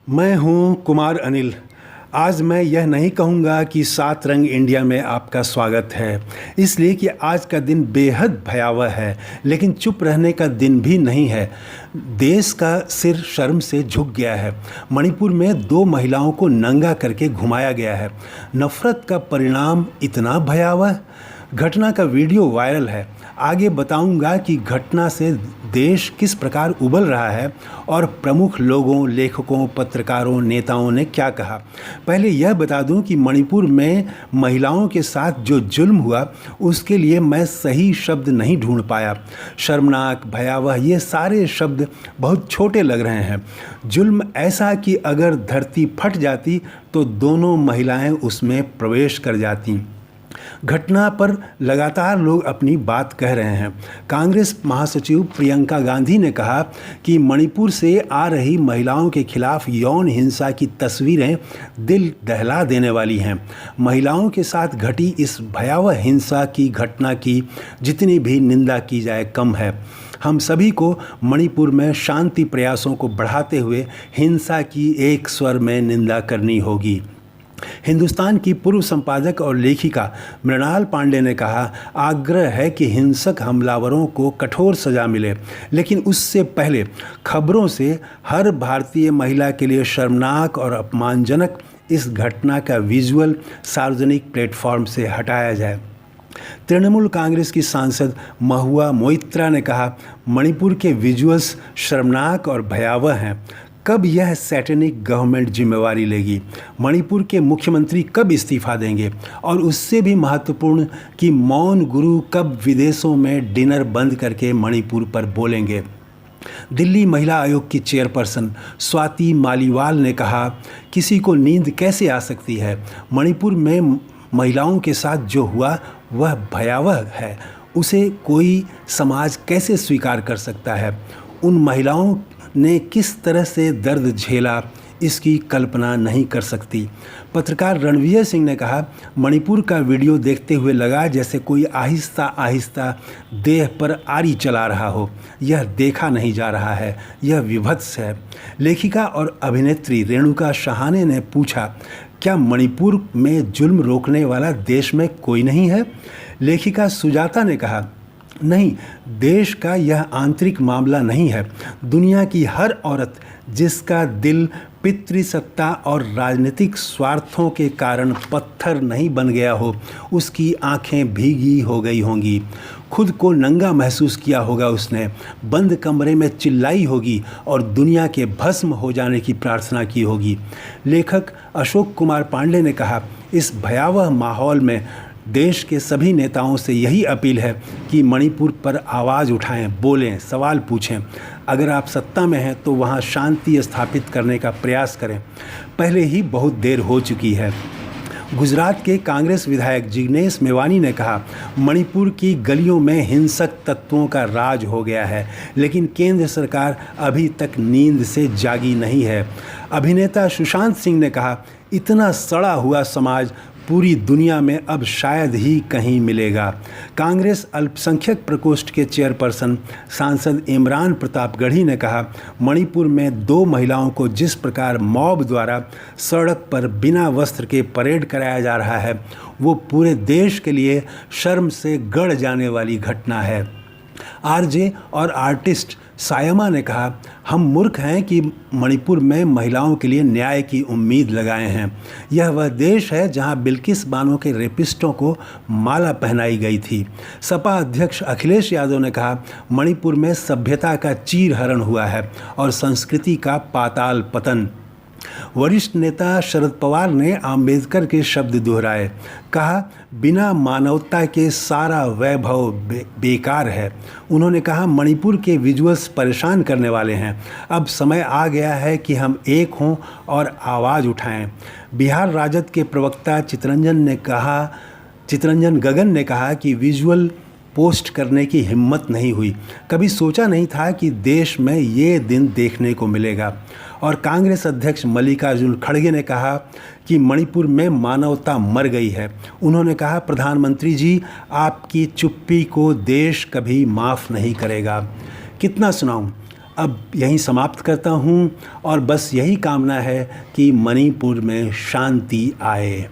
मैं हूं कुमार अनिल। आज मैं यह नहीं कहूँगा कि 7 रंग इंडिया में आपका स्वागत है, इसलिए कि आज का दिन बेहद भयावह है, लेकिन चुप रहने का दिन भी नहीं है। देश का सिर शर्म से झुक गया है। मणिपुर में 2 महिलाओं को नंगा करके घुमाया गया है। नफरत का परिणाम इतना भयावह। घटना का वीडियो वायरल है। आगे बताऊंगा कि घटना से देश किस प्रकार उबल रहा है और प्रमुख लोगों, लेखकों, पत्रकारों, नेताओं ने क्या कहा। पहले यह बता दूं कि मणिपुर में महिलाओं के साथ जो जुल्म हुआ उसके लिए मैं सही शब्द नहीं ढूंढ पाया। शर्मनाक, भयावह, ये सारे शब्द बहुत छोटे लग रहे हैं। जुल्म ऐसा कि अगर धरती फट जाती तो दोनों महिलाएं उसमें प्रवेश कर जाती। घटना पर लगातार लोग अपनी बात कह रहे हैं। कांग्रेस महासचिव प्रियंका गांधी ने कहा कि मणिपुर से आ रही महिलाओं के खिलाफ यौन हिंसा की तस्वीरें दिल दहला देने वाली हैं। महिलाओं के साथ घटी इस भयावह हिंसा की घटना की जितनी भी निंदा की जाए कम है। हम सभी को मणिपुर में शांति प्रयासों को बढ़ाते हुए हिंसा की एक स्वर में निंदा करनी होगी। हिंदुस्तान की पूर्व संपादक और लेखिका मृणाल पांडे ने कहा, आग्रह है कि हिंसक हमलावरों को कठोर सजा मिले, लेकिन उससे पहले खबरों से हर भारतीय महिला के लिए शर्मनाक और अपमानजनक इस घटना का विजुअल सार्वजनिक प्लेटफॉर्म से हटाया जाए। तृणमूल कांग्रेस की सांसद महुआ मोइत्रा ने कहा, मणिपुर के विजुअल्स शर्मनाक और भयावह हैं। कब यह सैटेनिक गवर्नमेंट जिम्मेवारी लेगी? मणिपुर के मुख्यमंत्री कब इस्तीफा देंगे? और उससे भी महत्वपूर्ण कि मौन गुरु कब विदेशों में डिनर बंद करके मणिपुर पर बोलेंगे? दिल्ली महिला आयोग की चेयरपर्सन स्वाति मालीवाल ने कहा, किसी को नींद कैसे आ सकती है? मणिपुर में महिलाओं के साथ जो हुआ वह भयावह है। उसे कोई समाज कैसे स्वीकार कर सकता है? उन महिलाओं ने किस तरह से दर्द झेला, इसकी कल्पना नहीं कर सकती। पत्रकार रणवीर सिंह ने कहा, मणिपुर का वीडियो देखते हुए लगा जैसे कोई आहिस्ता आहिस्ता देह पर आरी चला रहा हो। यह देखा नहीं जा रहा है, यह विभत्स है। लेखिका और अभिनेत्री रेणुका शहाने ने पूछा, क्या मणिपुर में जुल्म रोकने वाला देश में कोई नहीं है? लेखिका सुजाता ने कहा, नहीं, देश का यह आंतरिक मामला नहीं है। दुनिया की हर औरत जिसका दिल पितृसत्ता और राजनीतिक स्वार्थों के कारण पत्थर नहीं बन गया हो, उसकी आंखें भीगी हो गई होंगी। खुद को नंगा महसूस किया होगा उसने, बंद कमरे में चिल्लाई होगी और दुनिया के भस्म हो जाने की प्रार्थना की होगी। लेखक अशोक कुमार पांडे ने कहा, इस भयावह माहौल में देश के सभी नेताओं से यही अपील है कि मणिपुर पर आवाज़ उठाएं, बोलें, सवाल पूछें। अगर आप सत्ता में हैं तो वहां शांति स्थापित करने का प्रयास करें। पहले ही बहुत देर हो चुकी है। गुजरात के कांग्रेस विधायक जिग्नेश मेवानी ने कहा, मणिपुर की गलियों में हिंसक तत्वों का राज हो गया है, लेकिन केंद्र सरकार अभी तक नींद से जागी नहीं है। अभिनेता सुशांत सिंह ने कहा, इतना सड़ा हुआ समाज पूरी दुनिया में अब शायद ही कहीं मिलेगा। कांग्रेस अल्पसंख्यक प्रकोष्ठ के चेयरपर्सन सांसद इमरान प्रतापगढ़ी ने कहा, मणिपुर में 2 महिलाओं को जिस प्रकार मॉब द्वारा सड़क पर बिना वस्त्र के परेड कराया जा रहा है, वो पूरे देश के लिए शर्म से गड़ जाने वाली घटना है। आरजे और आर्टिस्ट सायमा ने कहा, हम मूर्ख हैं कि मणिपुर में महिलाओं के लिए न्याय की उम्मीद लगाए हैं। यह वह देश है जहां बिल्किस बानो के रेपिस्टों को माला पहनाई गई थी। सपा अध्यक्ष अखिलेश यादव ने कहा, मणिपुर में सभ्यता का चीरहरण हुआ है और संस्कृति का पाताल पतन। वरिष्ठ नेता शरद पवार ने आम्बेडकर के शब्द दोहराए। कहा, बिना मानवता के सारा वैभव बेकार है। उन्होंने कहा, मणिपुर के विजुअल्स परेशान करने वाले हैं। अब समय आ गया है कि हम एक हों और आवाज़ उठाएं। बिहार राजद के प्रवक्ता चितरंजन गगन ने कहा कि विजुअल पोस्ट करने की हिम्मत नहीं हुई। कभी सोचा नहीं था कि देश में ये दिन देखने को मिलेगा। और कांग्रेस अध्यक्ष मल्लिकार्जुन खड़गे ने कहा कि मणिपुर में मानवता मर गई है। उन्होंने कहा, प्रधानमंत्री जी, आपकी चुप्पी को देश कभी माफ़ नहीं करेगा। कितना सुनाऊं? अब यहीं समाप्त करता हूँ और बस यही कामना है कि मणिपुर में शांति आए।